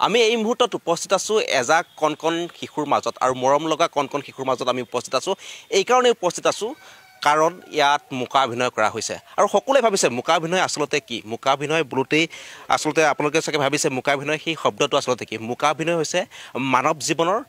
আমি এই মুহূৰ্তত উপস্থিত আছোঁ এজাক কণ শিশুৰ মাজত আৰু মৰম লগা কণ শিশুৰ মাজত আমি উপস্থিত আছোঁ। এইকাৰণে উপস্থিত আছোঁ কাৰণ ইয়াত মুকাভিনয় কৰা হৈছে আৰু সকলোৱে ভাবিছে মুকাভিনয় আচলতে কি। মুকাভিনয় বোলোতেই আচলতে আপোনালোকে চাগে ভাবিছে মুকাভিনয় সেই শব্দটো আচলতে কি। মুকাভিনয় হৈছে মানৱ জীৱনৰ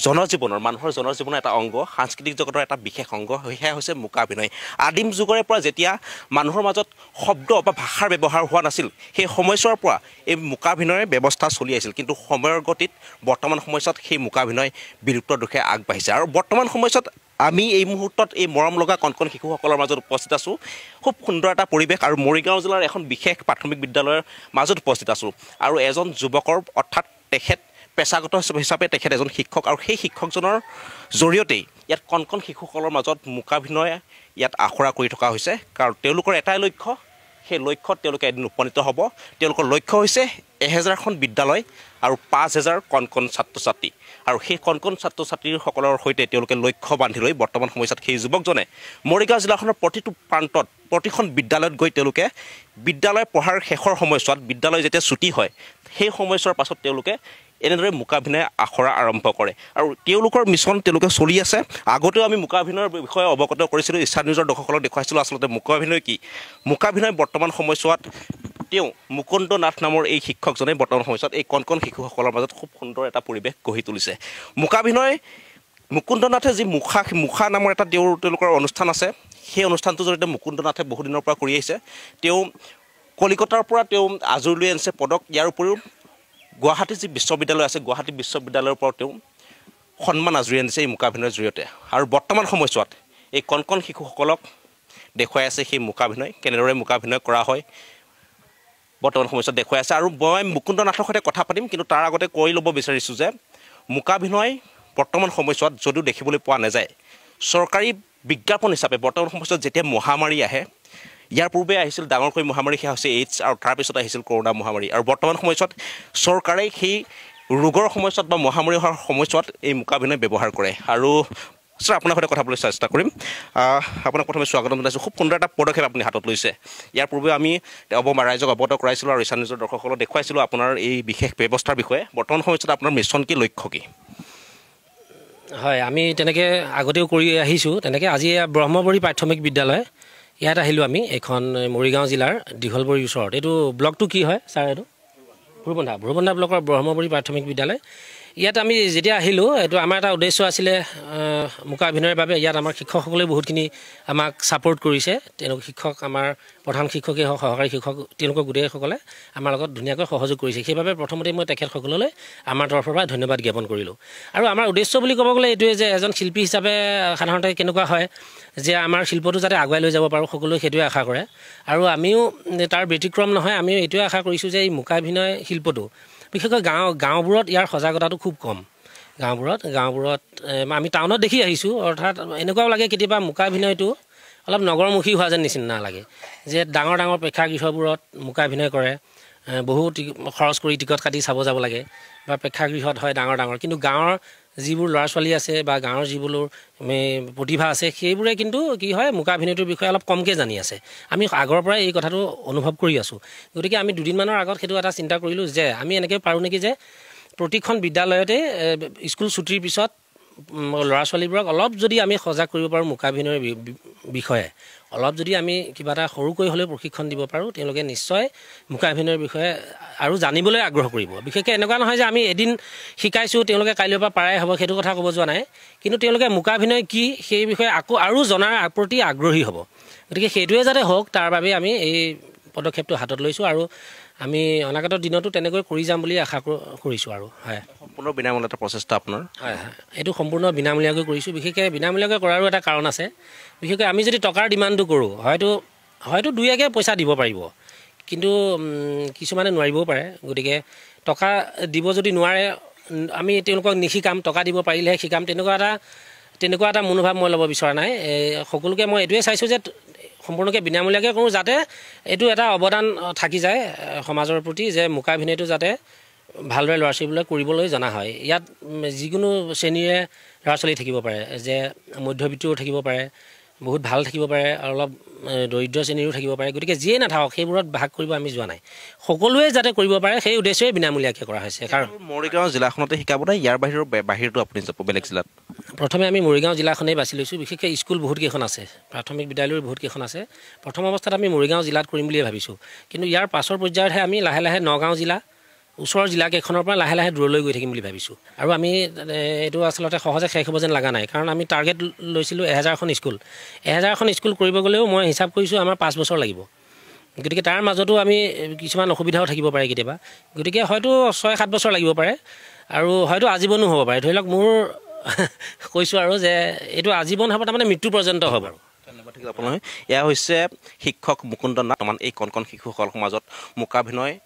জনজীৱনৰ মানুহৰ জনজীৱনৰ এটা অংগ, সাংস্কৃতিক জগতৰ এটা বিশেষ অংগ, সেয়া হৈছে মুকাভিনয়। আদিম যুগৰে পৰা যেতিয়া মানুহৰ মাজত শব্দ বা ভাষাৰ ব্যৱহাৰ হোৱা নাছিল সেই সময়ছোৱাৰ পৰা এই মুকাভিনয়ৰ ব্যৱস্থা চলি আহিছিল, কিন্তু সময়ৰ গতিত বৰ্তমান সময়ছোৱাত সেই মুকাভিনয় বিলুপ্তৰ দিশে আগবাঢ়িছে। আৰু বৰ্তমান সময়ছোৱাত আমি এই মুহূৰ্তত এই মৰম লগা কণ শিশুসকলৰ মাজত উপস্থিত আছোঁ। খুব সুন্দৰ এটা পৰিৱেশ আৰু মৰিগাঁও জিলাৰ এখন বিশেষ প্ৰাথমিক বিদ্যালয়ৰ মাজত উপস্থিত আছোঁ আৰু এজন যুৱকৰ অৰ্থাৎ তেখেত পেছাগত হিচাপে তেখেত এজন শিক্ষক আৰু সেই শিক্ষকজনৰ জৰিয়তেই ইয়াত কণ শিশুসকলৰ মাজত মুকাভিনয় ইয়াত আখৰা কৰি থকা হৈছে। কাৰণ তেওঁলোকৰ এটাই লক্ষ্য, সেই লক্ষ্যত তেওঁলোকে এদিন উপনীত হ'ব। তেওঁলোকৰ লক্ষ্য হৈছে 1000খন বিদ্যালয় আৰু 5000 কণ ছাত্ৰ ছাত্ৰী আৰু সেই কণ ছাত্ৰ ছাত্ৰীসকলৰ সৈতে তেওঁলোকে লক্ষ্য বান্ধি লৈ বৰ্তমান সময়ছোৱাত সেই যুৱকজনে মৰিগাঁও জিলাখনৰ প্ৰতিটো প্ৰান্তত প্ৰতিখন বিদ্যালয়ত গৈ তেওঁলোকে বিদ্যালয় পঢ়াৰ শেষৰ সময়ছোৱাত বিদ্যালয় যেতিয়া ছুটি হয় সেই সময়ছোৱাৰ পাছত তেওঁলোকে এনেদৰে মুকাভিনয় আখৰা আৰম্ভ কৰে আৰু তেওঁলোকৰ মিছন তেওঁলোকে চলি আছে। আগতেও আমি মুকাভিনয়ৰ বিষয়ে অৱগত কৰিছিলোঁ, ইচ্ছা নিউজৰ দৰ্শকসকলক দেখুৱাইছিলোঁ আচলতে মুকাভিনয় কি। মুকাভিনয় বৰ্তমান সময়ছোৱাত তেওঁ মুকুন্দ নাথ নামৰ এই শিক্ষকজনে বৰ্তমান সময়ছোৱাত এই কণ শিশুসকলৰ মাজত খুব সুন্দৰ এটা পৰিৱেশ গঢ়ি তুলিছে। মুকাভিনয় মুকুন্দ নাথে যি মুখা নামৰ এটা তেওঁলোকৰ অনুষ্ঠান আছে, সেই অনুষ্ঠানটোৰ জৰিয়তে মুকুন্দ নাথে বহুদিনৰ পৰা কৰি আহিছে। তেওঁ কলিকতাৰ পৰা তেওঁ আজৰি লৈ আনিছে পদক। ইয়াৰ উপৰিও গুৱাহাটী যি বিশ্ববিদ্যালয় আছে, গুৱাহাটী বিশ্ববিদ্যালয়ৰ পৰা তেওঁ সন্মান আজৰি আনিছে এই মুকাভিনয়ৰ জৰিয়তে। আৰু বৰ্তমান সময়ছোৱাত এই কণ শিশুসকলক দেখুৱাই আছে সেই মুকাভিনয় কেনেদৰে মুকাভিনয় কৰা হয় বৰ্তমান সময়ছোৱাত দেখুৱাই আছে। আৰু মই মুকুন্দ নাথৰ সৈতে কথা পাতিম, কিন্তু তাৰ আগতে কৈ ল'ব বিচাৰিছোঁ যে মুকাভিনয় বৰ্তমান সময়ছোৱাত যদিও দেখিবলৈ পোৱা নাযায়, চৰকাৰী বিজ্ঞাপন হিচাপে বৰ্তমান সময়ছোৱাত যেতিয়া মহামাৰী আহে, ইয়াৰ পূৰ্বে আহিছিল ডাঙৰকৈ মহামাৰী, সেয়া হৈছে এইডছ, আৰু তাৰপিছত আহিছিল কৰোণা মহামাৰী। আৰু বৰ্তমান সময়ছোৱাত চৰকাৰে সেই ৰোগৰ সময়ছোৱাত বা মহামাৰী হোৱাৰ সময়ছোৱাত এই মুকাভিনয় ব্যৱহাৰ কৰে। আৰু ছাৰ, আপোনাৰ সৈতে কথা পাতিবলৈ চেষ্টা কৰিম। আপোনাক প্ৰথমে স্বাগতম জনাইছোঁ। খুব সুন্দৰ এটা পদক্ষেপ আপুনি হাতত লৈছে। ইয়াৰ পূৰ্বে আমি ৰাইজক অৱগত কৰাইছিলোঁ আৰু ইচ্ছা নিউজৰ দৰ্শকসকলক দেখুৱাইছিলোঁ আপোনাৰ এই বিশেষ ব্যৱস্থাৰ বিষয়ে। বৰ্তমান সময়ছোৱাত আপোনাৰ মিছন কি, লক্ষ্য কি? হয়, আমি তেনেকৈ আগতেও কৰি আহিছোঁ। তেনেকৈ আজি ব্ৰহ্মবৰী প্ৰাথমিক বিদ্যালয় ইয়াত আহিলোঁ আমি, এইখন মৰিগাঁও জিলাৰ দীঘলবৰীৰ ওচৰত। এইটো ব্লকটো কি হয় ছাৰ? এইটো ভুৰবন্ধা ব্লকৰ ব্ৰহ্মবৰী প্ৰাথমিক বিদ্যালয়। ইয়াত আমি যেতিয়া আহিলোঁ, এইটো আমাৰ এটা উদ্দেশ্য আছিলে মুকাভিনয়ৰ বাবে। ইয়াত আমাৰ শিক্ষকসকলে বহুতখিনি আমাক ছাপোৰ্ট কৰিছে। তেওঁলোক শিক্ষক, আমাৰ প্ৰধান শিক্ষকেই হওক, সহকাৰী শিক্ষক, তেওঁলোকৰ গোটেইসকলে আমাৰ লগত ধুনীয়াকৈ সহযোগ কৰিছে। সেইবাবে প্ৰথমতে মই তেখেতসকললৈ আমাৰ তৰফৰ পৰা ধন্যবাদ জ্ঞাপন কৰিলোঁ। আৰু আমাৰ উদ্দেশ্য বুলি ক'ব গ'লে এইটোৱে যে এজন শিল্পী হিচাপে সাধাৰণতে কেনেকুৱা হয় যে আমাৰ শিল্পটো যাতে আগুৱাই লৈ যাব পাৰোঁ, সকলোৱে সেইটোৱে আশা কৰে। আৰু আমিও তাৰ ব্যতিক্ৰম নহয়, আমিও এইটোৱে আশা কৰিছোঁ যে এই মুকাভিনয় শিল্পটো বিশেষকৈ গাঁওবোৰত ইয়াৰ সজাগতাটো খুব কম। গাঁওবোৰত আমি টাউনত দেখি আহিছোঁ, অৰ্থাৎ এনেকুৱাও লাগে কেতিয়াবা মুকাভিনয়টো অলপ নগৰমুখী হোৱা যেন নিচিনা লাগে, যে ডাঙৰ প্ৰেক্ষাগৃহবোৰত মুকাভিনয় কৰে, বহু খৰচ কৰি টিকট কাটি চাব যাব লাগে বা প্ৰেক্ষাগৃহত হয় ডাঙৰ, কিন্তু গাঁৱৰ যিবোৰ ল'ৰা ছোৱালী আছে বা গাঁৱৰ যিবোৰ প্ৰতিভা আছে, সেইবোৰে কিন্তু কি হয় মুকাভিনয়টোৰ বিষয়ে অলপ কমকৈ জানি আছে। আমি আগৰ পৰাই এই কথাটো অনুভৱ কৰি আছোঁ। গতিকে আমি দুদিনমানৰ আগত সেইটো এটা চিন্তা কৰিলোঁ যে আমি এনেকৈ পাৰোঁ নেকি যে প্ৰতিখন বিদ্যালয়তে স্কুল ছুটিৰ পিছত ল'ৰা ছোৱালীবোৰক অলপ যদি আমি সজাগ কৰিব পাৰোঁ মুকাভিনয়ৰ বিষয়ে, অলপ যদি আমি কিবা এটা সৰুকৈ হ'লেও প্ৰশিক্ষণ দিব পাৰোঁ, তেওঁলোকে নিশ্চয় মুকাভিনয়ৰ বিষয়ে আৰু জানিবলৈ আগ্ৰহ কৰিব। বিশেষকৈ এনেকুৱা নহয় যে আমি এদিন শিকাইছোঁ তেওঁলোকে কাইলৈৰ পৰা পাৰাই হ'ব, সেইটো কথা ক'ব যোৱা নাই, কিন্তু তেওঁলোকে মুকাভিনয় কি সেই বিষয়ে আকৌ আৰু জনাৰ প্ৰতি আগ্ৰহী হ'ব। গতিকে সেইটোৱে যাতে হওক, তাৰ বাবে আমি এই পদক্ষেপটো হাতত লৈছোঁ আৰু আমি অনাগত দিনতো তেনেকৈ কৰি যাম বুলি আশা কৰিছোঁ। আৰু হয়, সম্পূৰ্ণ বিনামূলীয়া এটা প্ৰচেষ্টা আপোনাৰ? হয়, এইটো সম্পূৰ্ণ বিনামূলীয়াকৈ কৰিছোঁ। বিশেষকৈ বিনামূলীয়াকৈ কৰাৰো এটা কাৰণ আছে। বিশেষকৈ আমি যদি টকাৰ ডিমাণ্ডটো কৰোঁ, হয়তো দুই একে পইচা দিব পাৰিব, কিন্তু কিছুমানে নোৱাৰিবও পাৰে। গতিকে টকা দিব যদি নোৱাৰে, আমি তেওঁলোকক নিশিকাম, টকা দিব পাৰিলেহে শিকাম, তেনেকুৱা এটা মনোভাৱ মই ল'ব বিচৰা নাই। সকলোকে মই এইটোৱে চাইছোঁ যে সম্পূৰ্ণকৈ বিনামূলীয়াকৈ কৰোঁ, যাতে এইটো এটা অৱদান থাকি যায় সমাজৰ প্ৰতি, যে মুকাভিনয়টো যাতে ভালদৰে ল'ৰা ছোৱালীবিলাক কৰিবলৈ জনা হয়। ইয়াত যিকোনো শ্ৰেণীৰে ল'ৰা ছোৱালী থাকিব পাৰে, যে মধ্যবিত্তও থাকিব পাৰে, বহুত ভাল থাকিব পাৰে আৰু অলপ দৰিদ্ৰ শ্ৰেণীৰো থাকিব পাৰে গতিকে যিয়ে নাথাকক সেইবোৰত ভাগ কৰিব আমি যোৱা নাই সকলোৱে যাতে কৰিব পাৰে সেই উদ্দেশ্যেই বিনামূলীয়াকৈ কৰা হৈছে কাৰণ মৰিগাঁও জিলাখনতে শিকাব নে ইয়াৰ বাহিৰতো আপুনি যাব বেলেগ জিলাত প্ৰথমে আমি মৰিগাঁও জিলাখনেই বাছি লৈছোঁ বিশেষকৈ স্কুল বহুতকেইখন আছে প্ৰাথমিক বিদ্যালয়ৰ বহুতকেইখন আছে প্ৰথম অৱস্থাত আমি মৰিগাঁও জিলাত কৰিম বুলিয়ে ভাবিছোঁ কিন্তু ইয়াৰ পাছৰ পৰ্যায়তহে আমি লাহে লাহে নগাঁও জিলা ওচৰৰ জিলাকেইখনৰ পৰা লাহে লাহে দূৰলৈ গৈ থাকিম বুলি ভাবিছোঁ আৰু আমি এইটো আচলতে সহজে শেষ হ'ব যেন লগা নাই কাৰণ আমি টাৰ্গেট লৈছিলোঁ 1000খন স্কুল 1000খন স্কুল কৰিব গ'লেও মই হিচাপ কৰিছোঁ আমাৰ 5 বছৰ লাগিব গতিকে তাৰ মাজতো আমি কিছুমান অসুবিধাও থাকিব পাৰে কেতিয়াবা গতিকে হয়তো 6-7 বছৰ লাগিব পাৰে আৰু হয়তো আজীৱনো হ'ব পাৰে ধৰি লওক মোৰ কৈছোঁ আৰু যে এইটো আজীৱন হ'ব তাৰমানে মৃত্যু পৰ্যন্ত হ'ব আৰু ধন্যবাদ থাকিল আপোনালৈ এয়া হৈছে শিক্ষক মুকুন্দ নাথ বৰ্তমান এই কণ শিশুসকলৰ মাজত মূকাভিনয়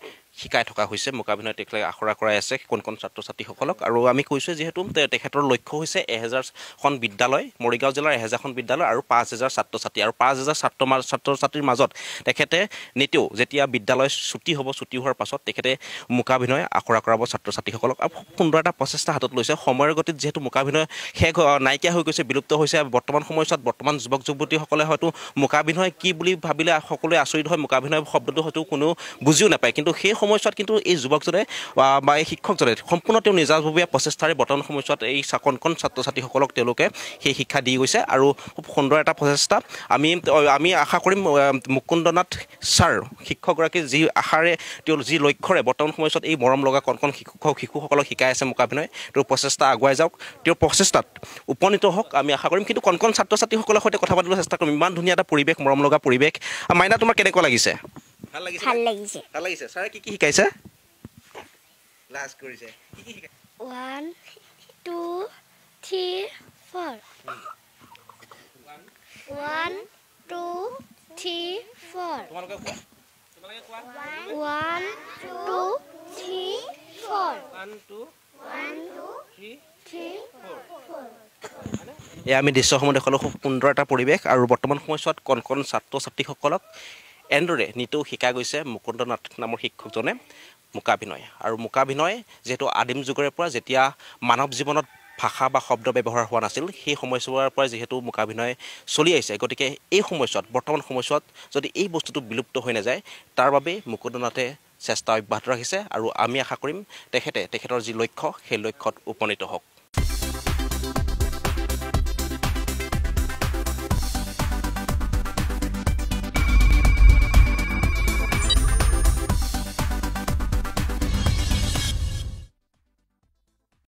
শিকাই থকা হৈছে মূকাভিনয় তেখেতে আখৰা কৰাই আছে কোন ছাত্ৰ ছাত্ৰীসকলক আৰু আমি কৈছোঁ যিহেতু তেখেতৰ লক্ষ্য হৈছে 1000খন বিদ্যালয় মৰিগাঁও জিলাৰ 1000খন বিদ্যালয় আৰু 5000 ছাত্ৰ ছাত্ৰী আৰু 5000 ছাত্ৰ ছাত্ৰীৰ মাজত তেখেতে নিতেও যেতিয়া বিদ্যালয় ছুটি হ'ব ছুটি হোৱাৰ পাছত তেখেতে মূকাভিনয় আখৰা কৰাব ছাত্ৰ ছাত্ৰীসকলক আৰু খুব সুন্দৰ এটা প্ৰচেষ্টা হাতত লৈছে সময়ৰ গতিত যিহেতু মূকাভিনয় শেষ নাইকিয়া হৈ গৈছে বিলুপ্ত হৈছে বৰ্তমান সময়ছোৱাত বৰ্তমান যুৱক যুৱতীসকলে হয়তো মূকাভিনয় কি বুলি ভাবিলে সকলোৱে আচৰিত হয় মূকাভিনয় শব্দটো হয়তো কোনো বুজিও নাপায় কিন্তু সেই সময়ছোৱাত কিন্তু এই যুৱকজনে বা এই শিক্ষকজনে সম্পূৰ্ণ তেওঁ নিজাববীয়া প্ৰচেষ্টাৰে বৰ্তমান সময়ছোৱাত এই কণ ছাত্ৰ ছাত্ৰীসকলক তেওঁলোকে সেই শিক্ষা দি গৈছে আৰু খুব সুন্দৰ এটা প্ৰচেষ্টা আমি আশা কৰিম মুকুন্দ নাথ ছাৰ শিক্ষকগৰাকী যি আশাৰে তেওঁ যি লক্ষ্যৰে বৰ্তমান সময়ছোৱাত এই মৰম লগা কণ শিশুসকলক শিকাই আছে মূকাভিনয় তেওঁৰ প্ৰচেষ্টা আগুৱাই যাওক তেওঁৰ প্ৰচেষ্টাত উপনীত হওক আমি আশা কৰিম কিন্তু কণ ছাত্ৰ ছাত্ৰীসকলৰ সৈতে কথা পাতিবলৈ চেষ্টা কৰিম ইমান ধুনীয়া এটা পৰিৱেশ মৰম লগা পৰিৱেশ মাইনা তোমাৰ কেনেকুৱা লাগিছে ভাল লাগিছে ছাৰে কি শিকাইছে লাজ কৰিছে কি শিকাইছে 1 2 3 4 1 2 3 4 তোমালোকে কোৱা 1 2 3 4 1 2 3 এয়া আমি দৃশ্যসমূহ দেখালোঁ খুব সুন্দৰ এটা পৰিৱেশ আৰু বৰ্তমান সময়ছোৱাত কণ ছাত্ৰ ছাত্ৰীসকলক এনেদৰে নিতৌ শিকাই গৈছে মুকুন্দ নাথ নামৰ শিক্ষকজনে মূকাভিনয় আৰু মূকাভিনয় যিহেতু আদিম যুগৰে পৰা যেতিয়া মানৱ জীৱনত ভাষা বা শব্দ ব্যৱহাৰ হোৱা নাছিল সেই সময়ছোৱাৰ পৰা যিহেতু মূকাভিনয় চলি আহিছে গতিকে এই সময়ছোৱাত বৰ্তমান সময়ছোৱাত যদি এই বস্তুটো বিলুপ্ত হৈ নাযায় তাৰ বাবে মুকুন্দ নাথে চেষ্টা অব্যাহত ৰাখিছে আৰু আমি আশা কৰিম তেখেতৰ যি লক্ষ্য সেই লক্ষ্যত উপনীত হওক